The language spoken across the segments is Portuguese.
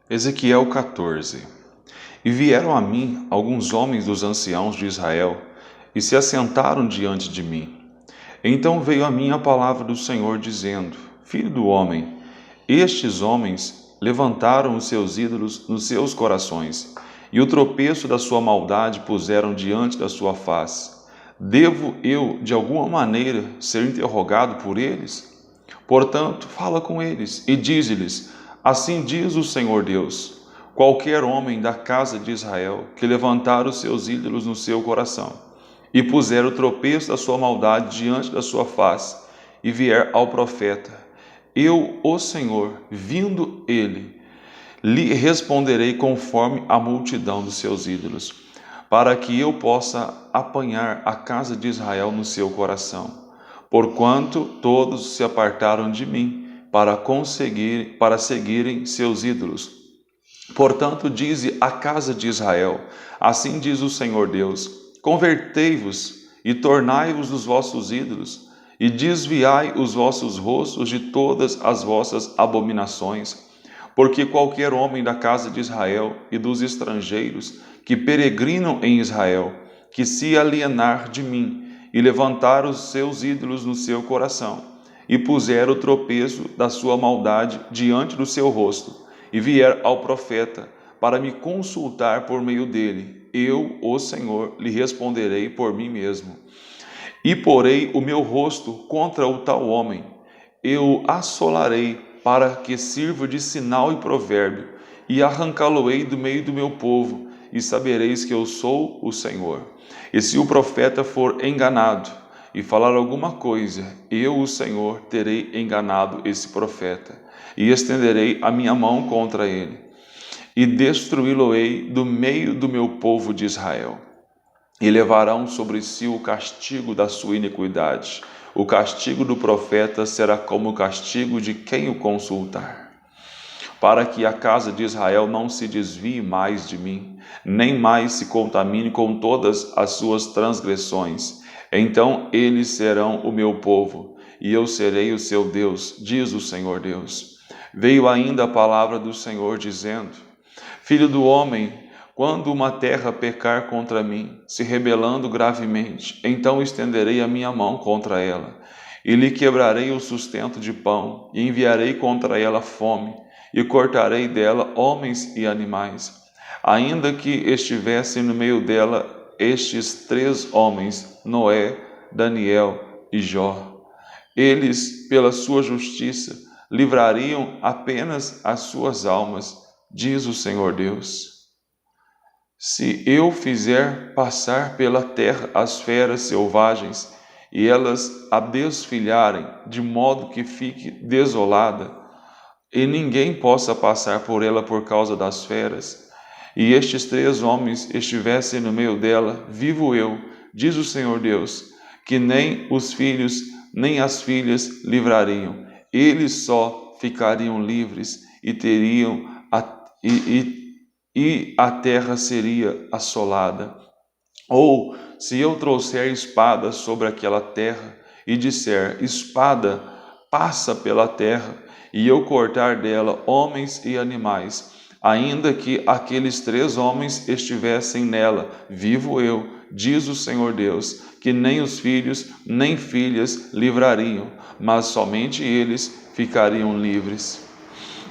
Ezequiel 14. E vieram a mim alguns homens dos anciãos de Israel, e se assentaram diante de mim. Então veio a mim a palavra do Senhor, dizendo: Filho do homem, estes homens levantaram os seus ídolos nos seus corações, e o tropeço da sua maldade puseram diante da sua face. Devo eu, de alguma maneira, ser interrogado por eles? Portanto, fala com eles e dize-lhes: Assim diz o Senhor Deus: qualquer homem da casa de Israel que levantar os seus ídolos no seu coração e puser o tropeço da sua maldade diante da sua face e vier ao profeta, eu, o Senhor, vindo ele, lhe responderei conforme a multidão dos seus ídolos, para que eu possa apanhar a casa de Israel no seu coração. Porquanto todos se apartaram de mim para seguirem seus ídolos. Portanto, dize a casa de Israel: assim diz o Senhor Deus: convertei-vos e tornai-vos dos vossos ídolos, e desviai os vossos rostos de todas as vossas abominações. Porque qualquer homem da casa de Israel e dos estrangeiros que peregrinam em Israel, que se alienar de mim e levantar os seus ídolos no seu coração, e puser o tropeço da sua maldade diante do seu rosto, e vier ao profeta para me consultar por meio dele, eu, o Senhor, lhe responderei por mim mesmo. E porei o meu rosto contra o tal homem, eu assolarei para que sirva de sinal e provérbio, e arrancá-lo-ei do meio do meu povo, e sabereis que eu sou o Senhor. E se o profeta for enganado e falar alguma coisa, eu, o Senhor, terei enganado esse profeta, e estenderei a minha mão contra ele, e destruí-lo-ei do meio do meu povo de Israel. E levarão sobre si o castigo da sua iniquidade. O castigo do profeta será como o castigo de quem o consultar. Para que a casa de Israel não se desvie mais de mim, nem mais se contamine com todas as suas transgressões. Então eles serão o meu povo, e eu serei o seu Deus, diz o Senhor Deus. Veio ainda a palavra do Senhor, dizendo: Filho do homem, quando uma terra pecar contra mim, se rebelando gravemente, então estenderei a minha mão contra ela, e lhe quebrarei o sustento de pão, e enviarei contra ela fome, e cortarei dela homens e animais. Ainda que estivessem no meio dela estes 3 homens, Noé, Daniel e Jó, eles, pela sua justiça, livrariam apenas as suas almas, diz o Senhor Deus. Se eu fizer passar pela terra as feras selvagens, e elas a desfilharem, de modo que fique desolada, e ninguém possa passar por ela por causa das feras, e estes 3 homens estivessem no meio dela, vivo eu, diz o Senhor Deus, que nem os filhos nem as filhas livrariam, eles só ficariam livres e teriam a terra seria assolada. Ou se eu trouxer espada sobre aquela terra e disser: espada, passa pela terra, e eu cortar dela homens e animais, ainda que aqueles 3 homens estivessem nela, vivo eu, diz o Senhor Deus, que nem os filhos nem filhas livrariam, mas somente eles ficariam livres.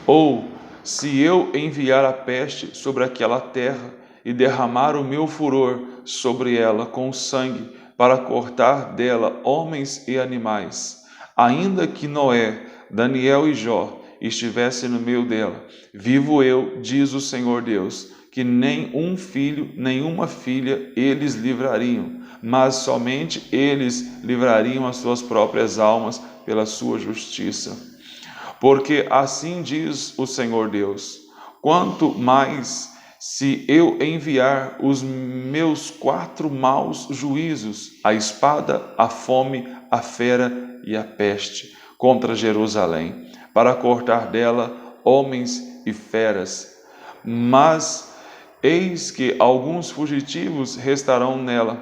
Ou se eu enviar a peste sobre aquela terra e derramar o meu furor sobre ela com sangue, para cortar dela homens e animais, ainda que Noé, Daniel e Jó estivessem no meio dela, vivo eu, diz o Senhor Deus, que nem um filho, nem uma filha eles livrariam, mas somente eles livrariam as suas próprias almas pela sua justiça. Porque assim diz o Senhor Deus: quanto mais se eu enviar os meus 4 maus juízos, a espada, a fome, a fera e a peste, contra Jerusalém, para cortar dela homens e feras. Mas eis que alguns fugitivos restarão nela,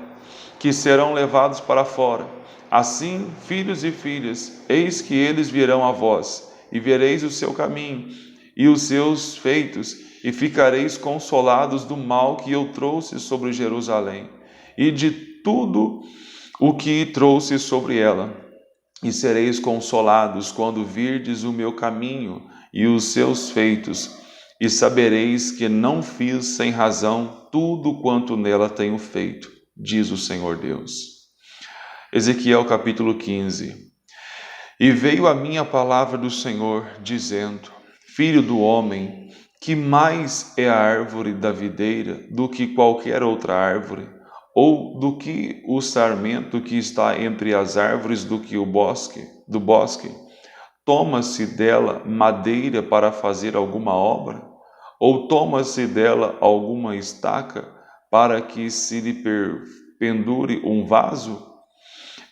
que serão levados para fora. Assim, filhos e filhas, eis que eles virão a vós, e vereis o seu caminho, e os seus feitos, e ficareis consolados do mal que eu trouxe sobre Jerusalém, e de tudo o que trouxe sobre ela. E sereis consolados quando virdes o meu caminho e os seus feitos, e sabereis que não fiz sem razão tudo quanto nela tenho feito, diz o Senhor Deus. Ezequiel capítulo 15. E veio a mim a palavra do Senhor, dizendo: Filho do homem, que mais é a árvore da videira do que qualquer outra árvore, ou do que o sarmento que está entre as árvores do bosque? Toma-se dela madeira para fazer alguma obra? Ou toma-se dela alguma estaca para que se lhe pendure um vaso?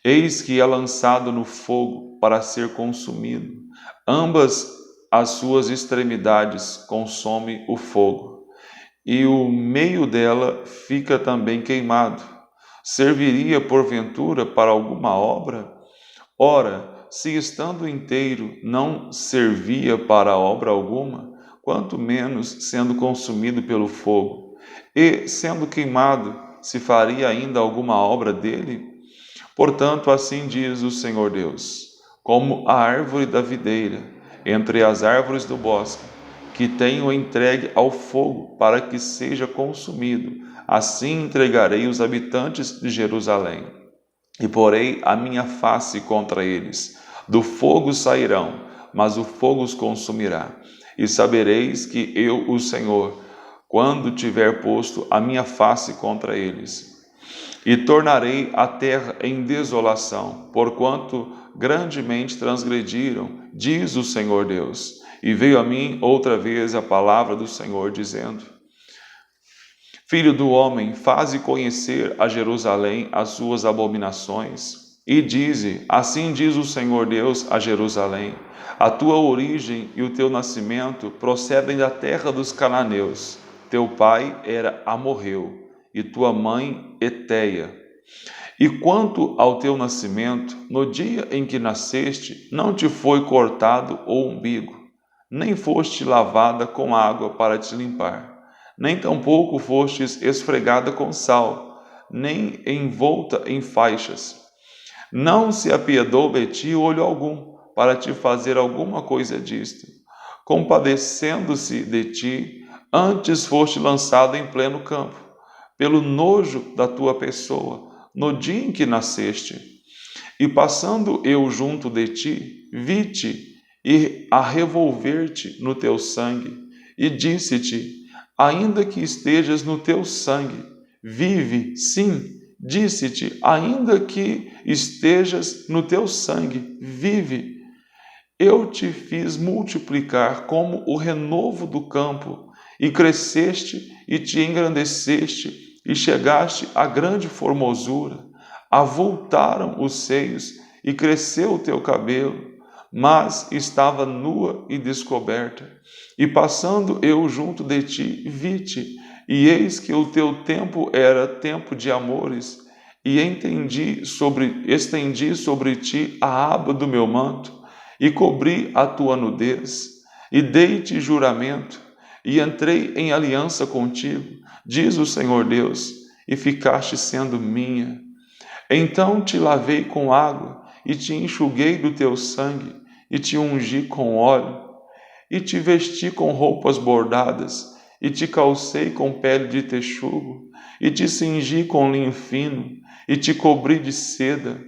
Eis que é lançado no fogo para ser consumido. Ambas as suas extremidades consome o fogo, e o meio dela fica também queimado. Serviria porventura para alguma obra? Ora, se estando inteiro não servia para obra alguma, quanto menos sendo consumido pelo fogo, e sendo queimado, se faria ainda alguma obra dele? Portanto, assim diz o Senhor Deus: como a árvore da videira, entre as árvores do bosque, que tenho entregue ao fogo para que seja consumido, assim entregarei os habitantes de Jerusalém. E porei a minha face contra eles. Do fogo sairão, mas o fogo os consumirá. E sabereis que eu, o Senhor, quando tiver posto a minha face contra eles, e tornarei a terra em desolação, porquanto grandemente transgrediram, diz o Senhor Deus. E veio a mim outra vez a palavra do Senhor, dizendo: Filho do homem, faze conhecer a Jerusalém as suas abominações, e dize: assim diz o Senhor Deus a Jerusalém: a tua origem e o teu nascimento procedem da terra dos cananeus. Teu pai era amorreu, e tua mãe Eteia. E quanto ao teu nascimento, no dia em que nasceste, não te foi cortado o umbigo, nem foste lavada com água para te limpar, nem tampouco fostes esfregada com sal, nem envolta em faixas. Não se apiedou de ti olho algum, para te fazer alguma coisa disto. Compadecendo-se de ti, antes foste lançado em pleno campo, pelo nojo da tua pessoa, no dia em que nasceste. E passando eu junto de ti, vi-te e a revolver-te no teu sangue, e disse-te: ainda que estejas no teu sangue, vive, sim, disse-te: ainda que estejas no teu sangue, vive. Eu te fiz multiplicar como o renovo do campo, e cresceste e te engrandeceste, e chegaste à grande formosura. Avultaram os seios, e cresceu o teu cabelo, mas estava nua e descoberta. E passando eu junto de ti, vi-te, e eis que o teu tempo era tempo de amores, e estendi sobre ti a aba do meu manto, e cobri a tua nudez, e dei-te juramento, e entrei em aliança contigo, diz o Senhor Deus, e ficaste sendo minha. Então te lavei com água, e te enxuguei do teu sangue, e te ungi com óleo, e te vesti com roupas bordadas, e te calcei com pele de texugo, e te cingi com linho fino, e te cobri de seda,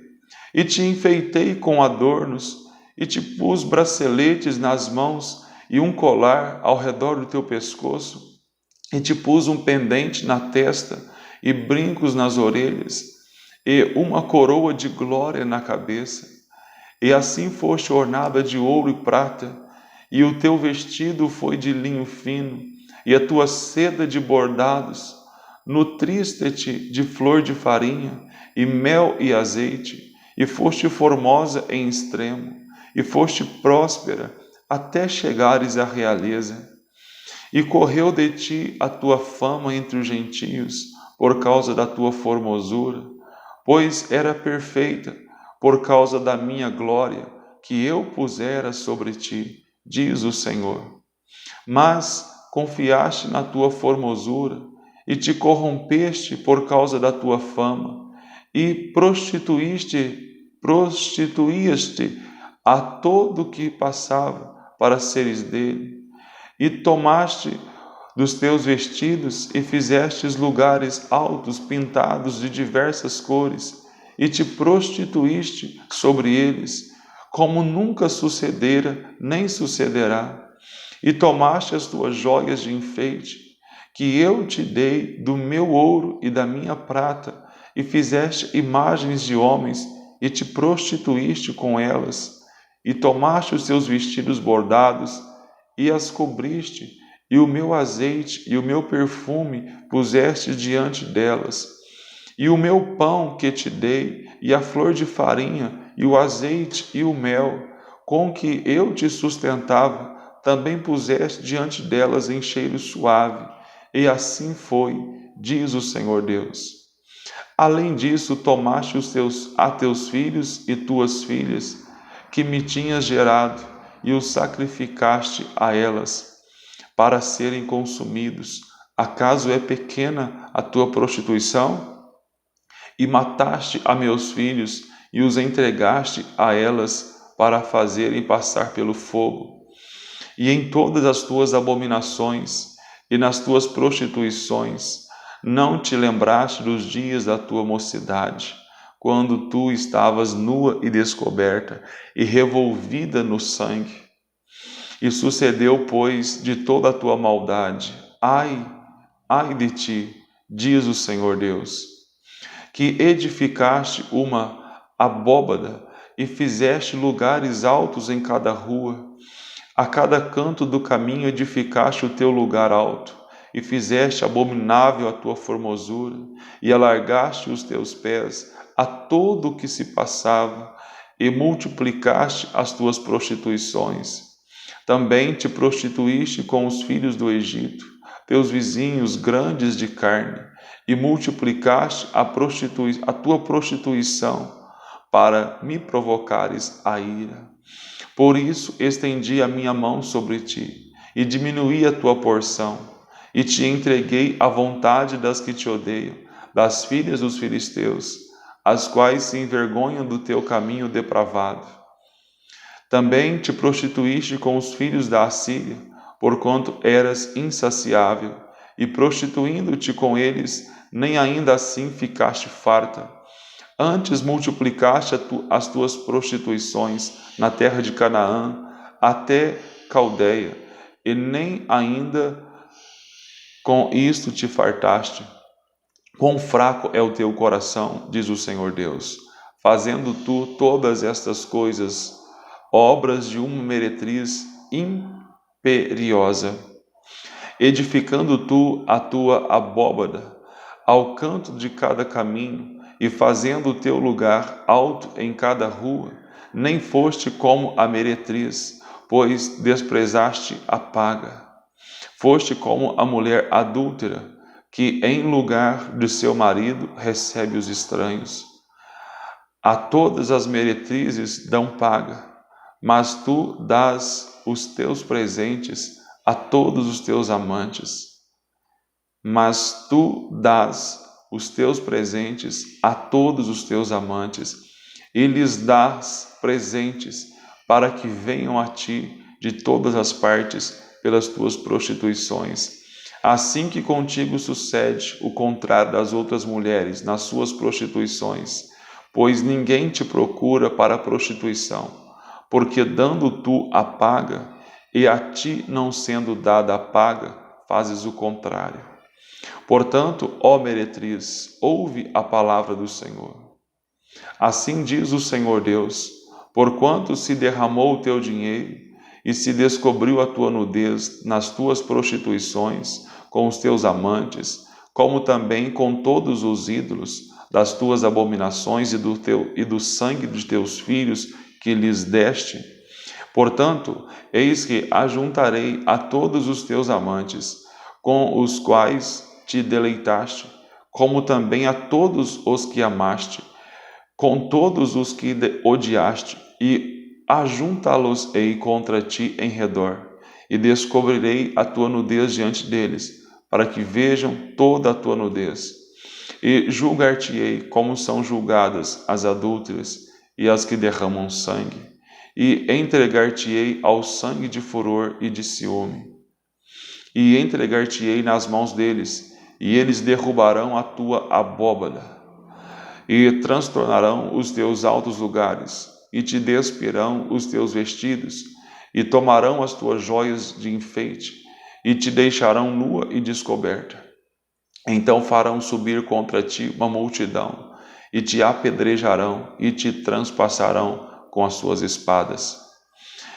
e te enfeitei com adornos, e te pus braceletes nas mãos e um colar ao redor do teu pescoço, e te pus um pendente na testa e brincos nas orelhas, e uma coroa de glória na cabeça. E assim foste ornada de ouro e prata, e o teu vestido foi de linho fino, e a tua seda de bordados. Nutriste-te de flor de farinha, e mel e azeite, e foste formosa em extremo, e foste próspera até chegares à realeza. E correu de ti a tua fama entre os gentios, por causa da tua formosura, pois era perfeita, por causa da minha glória, que eu pusera sobre ti, diz o Senhor. Mas confiaste na tua formosura e te corrompeste por causa da tua fama, e prostituíste a todo que passava para seres dele, e tomaste dos teus vestidos e fizestes lugares altos pintados de diversas cores, e te prostituíste sobre eles, como nunca sucedera nem sucederá. E tomaste as tuas joias de enfeite, que eu te dei do meu ouro e da minha prata, e fizeste imagens de homens, e te prostituíste com elas, e tomaste os teus vestidos bordados, e as cobriste, e o meu azeite e o meu perfume puseste diante delas, e o meu pão que te dei, e a flor de farinha, e o azeite e o mel, com que eu te sustentava, também puseste diante delas em cheiro suave, e assim foi, diz o Senhor Deus. Além disso, tomaste a teus filhos e tuas filhas, que me tinhas gerado, e os sacrificaste a elas, para serem consumidos. Acaso é pequena a tua prostituição? E mataste a meus filhos, e os entregaste a elas, para fazerem passar pelo fogo. E em todas as tuas abominações e nas tuas prostituições, não te lembraste dos dias da tua mocidade, quando tu estavas nua e descoberta e revolvida no sangue. E sucedeu, pois, de toda a tua maldade, ai de ti, diz o Senhor Deus, que edificaste uma abóbada e fizeste lugares altos em cada rua. A cada canto do caminho edificaste o teu lugar alto, e fizeste abominável a tua formosura, e alargaste os teus pés a todo o que se passava, e multiplicaste as tuas prostituições. Também te prostituíste com os filhos do Egito, teus vizinhos grandes de carne, e multiplicaste a tua prostituição, para me provocares a ira. Por isso estendi a minha mão sobre ti, e diminuí a tua porção, e te entreguei à vontade das que te odeiam, das filhas dos filisteus, as quais se envergonham do teu caminho depravado. Também te prostituíste com os filhos da Assíria, porquanto eras insaciável, e prostituindo-te com eles, nem ainda assim ficaste farta. Antes multiplicaste as tuas prostituições na terra de Canaã, até Caldeia, e nem ainda com isto te fartaste. Quão fraco é o teu coração, diz o Senhor Deus, fazendo tu todas estas coisas, obras de uma meretriz imperiosa, edificando tu a tua abóbada ao canto de cada caminho, e fazendo o teu lugar alto em cada rua, nem foste como a meretriz, pois desprezaste a paga. Foste como a mulher adúltera, que em lugar de seu marido recebe os estranhos. A todas as meretrizes dão paga, mas tu dás os teus presentes a todos os teus amantes. Mas tu dás os teus presentes a todos os teus amantes, e lhes dás presentes para que venham a ti de todas as partes pelas tuas prostituições. Assim que contigo sucede o contrário das outras mulheres nas suas prostituições, pois ninguém te procura para a prostituição, porque dando tu a paga, e a ti não sendo dada a paga, fazes o contrário. Portanto, ó meretriz, ouve a palavra do Senhor. Assim diz o Senhor Deus, porquanto se derramou o teu dinheiro e se descobriu a tua nudez nas tuas prostituições com os teus amantes, como também com todos os ídolos das tuas abominações e do sangue de teus filhos que lhes deste. Portanto, eis que ajuntarei a todos os teus amantes, com os quais te deleitaste, como também a todos os que amaste, com todos os que odiaste, e ajuntá-los-ei contra ti em redor, e descobrirei a tua nudez diante deles, para que vejam toda a tua nudez. E julgar-te-ei como são julgadas as adúlteras e as que derramam sangue, e entregar-te-ei ao sangue de furor e de ciúme. E entregar-te-ei nas mãos deles, e eles derrubarão a tua abóbada, e transtornarão os teus altos lugares, e te despirão os teus vestidos, e tomarão as tuas joias de enfeite, e te deixarão nua e descoberta. Então farão subir contra ti uma multidão, e te apedrejarão, e te transpassarão com as suas espadas.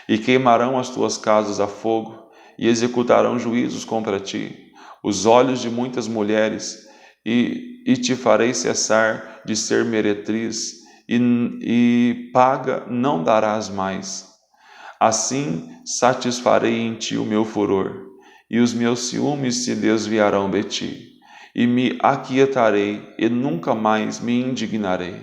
E queimarão as tuas casas a fogo, e executarão juízos contra ti, os olhos de muitas mulheres, e te farei cessar de ser meretriz, e paga não darás mais. Assim satisfarei em ti o meu furor, e os meus ciúmes se desviarão de ti, e me aquietarei, e nunca mais me indignarei.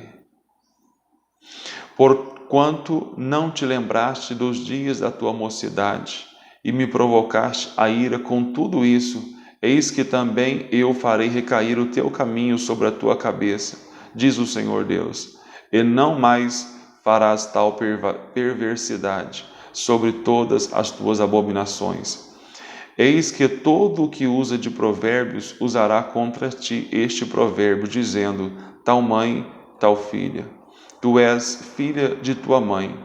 Porquanto não te lembraste dos dias da tua mocidade, e me provocaste a ira com tudo isso, eis que também eu farei recair o teu caminho sobre a tua cabeça, diz o Senhor Deus, e não mais farás tal perversidade sobre todas as tuas abominações. Eis que todo o que usa de provérbios usará contra ti este provérbio, dizendo, tal mãe, tal filha. Tu és filha de tua mãe,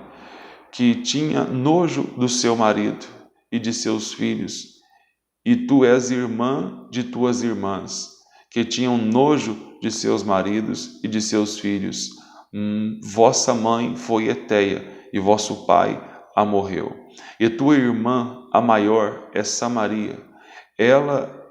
que tinha nojo do seu marido e de seus filhos, e tu és irmã de tuas irmãs, que tinham nojo de seus maridos e de seus filhos. Vossa mãe foi Eteia, e vosso pai a morreu. E tua irmã, a maior, é Samaria, ela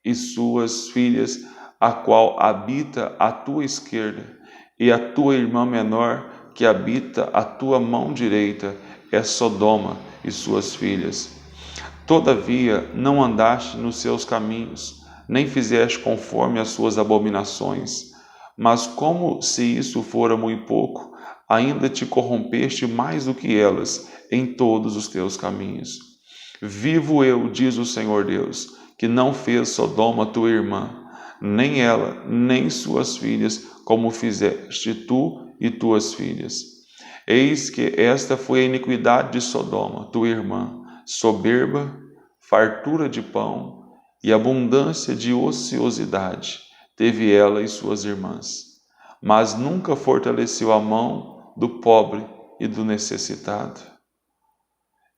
e suas filhas, a qual habita à tua esquerda, e a tua irmã menor, que habita à tua mão direita, é Sodoma e suas filhas. Todavia não andaste nos seus caminhos, nem fizeste conforme as suas abominações, mas como se isso fora muito pouco, ainda te corrompeste mais do que elas em todos os teus caminhos. Vivo eu, diz o Senhor Deus, que não fez Sodoma tua irmã, nem ela, nem suas filhas, como fizeste tu e tuas filhas. Eis que esta foi a iniquidade de Sodoma, tua irmã, soberba, fartura de pão e abundância de ociosidade, teve ela e suas irmãs, mas nunca fortaleceu a mão do pobre e do necessitado.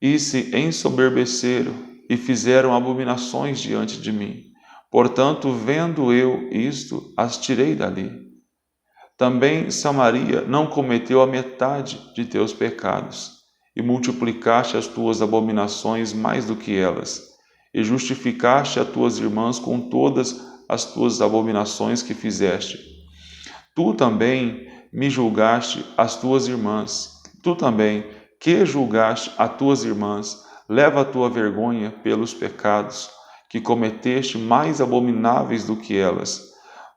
E se ensoberbeceram e fizeram abominações diante de mim. Portanto, vendo eu isto, as tirei dali. Também Samaria não cometeu a metade de teus pecados, e multiplicaste as tuas abominações mais do que elas, e justificaste as tuas irmãs com todas as tuas abominações que fizeste. Tu também me julgaste as tuas irmãs, tu também, que julgaste as tuas irmãs, leva a tua vergonha pelos pecados que cometeste, mais abomináveis do que elas,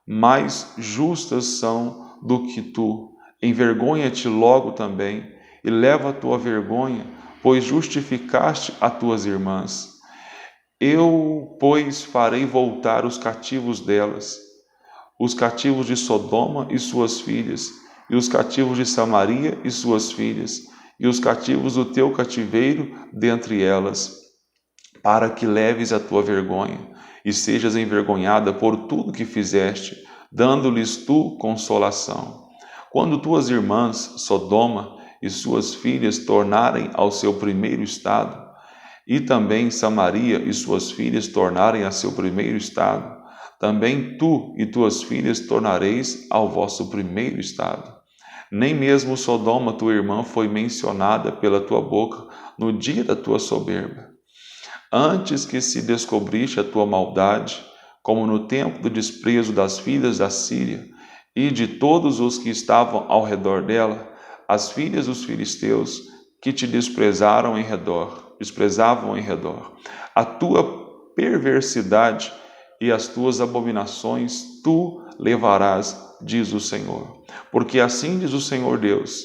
mais justas são do que tu. Envergonha-te logo também, e leva a tua vergonha, pois justificaste as tuas irmãs. Eu, pois, farei voltar os cativos delas, os cativos de Sodoma e suas filhas, e os cativos de Samaria e suas filhas, e os cativos do teu cativeiro dentre elas, para que leves a tua vergonha, e sejas envergonhada por tudo que fizeste, dando-lhes tu consolação. Quando tuas irmãs, Sodoma e suas filhas, tornarem ao seu primeiro estado, e também Samaria e suas filhas tornarem a seu primeiro estado, também tu e tuas filhas tornareis ao vosso primeiro estado. Nem mesmo Sodoma, tua irmã, foi mencionada pela tua boca no dia da tua soberba. Antes que se descobriste a tua maldade, como no tempo do desprezo das filhas da Síria e de todos os que estavam ao redor dela, as filhas dos filisteus que te desprezavam em redor. A tua perversidade e as tuas abominações tu levarás, diz o Senhor. Porque assim diz o Senhor Deus,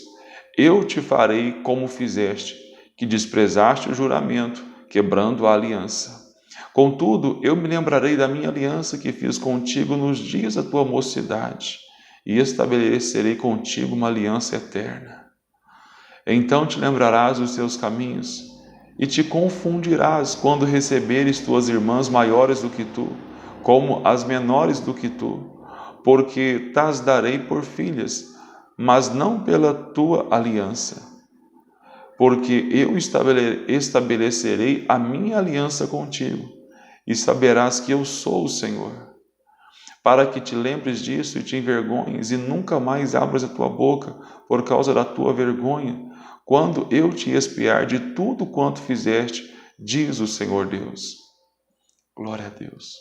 eu te farei como fizeste, que desprezaste o juramento quebrando a aliança. Contudo, eu me lembrarei da minha aliança que fiz contigo nos dias da tua mocidade, e estabelecerei contigo uma aliança eterna. Então te lembrarás dos teus caminhos, e te confundirás quando receberes tuas irmãs maiores do que tu, como as menores do que tu, porque tas darei por filhas, mas não pela tua aliança. Porque eu estabelecerei a minha aliança contigo, e saberás que eu sou o Senhor. Para que te lembres disso e te envergonhes, e nunca mais abras a tua boca por causa da tua vergonha, quando eu te expiar de tudo quanto fizeste, diz o Senhor Deus. Glória a Deus.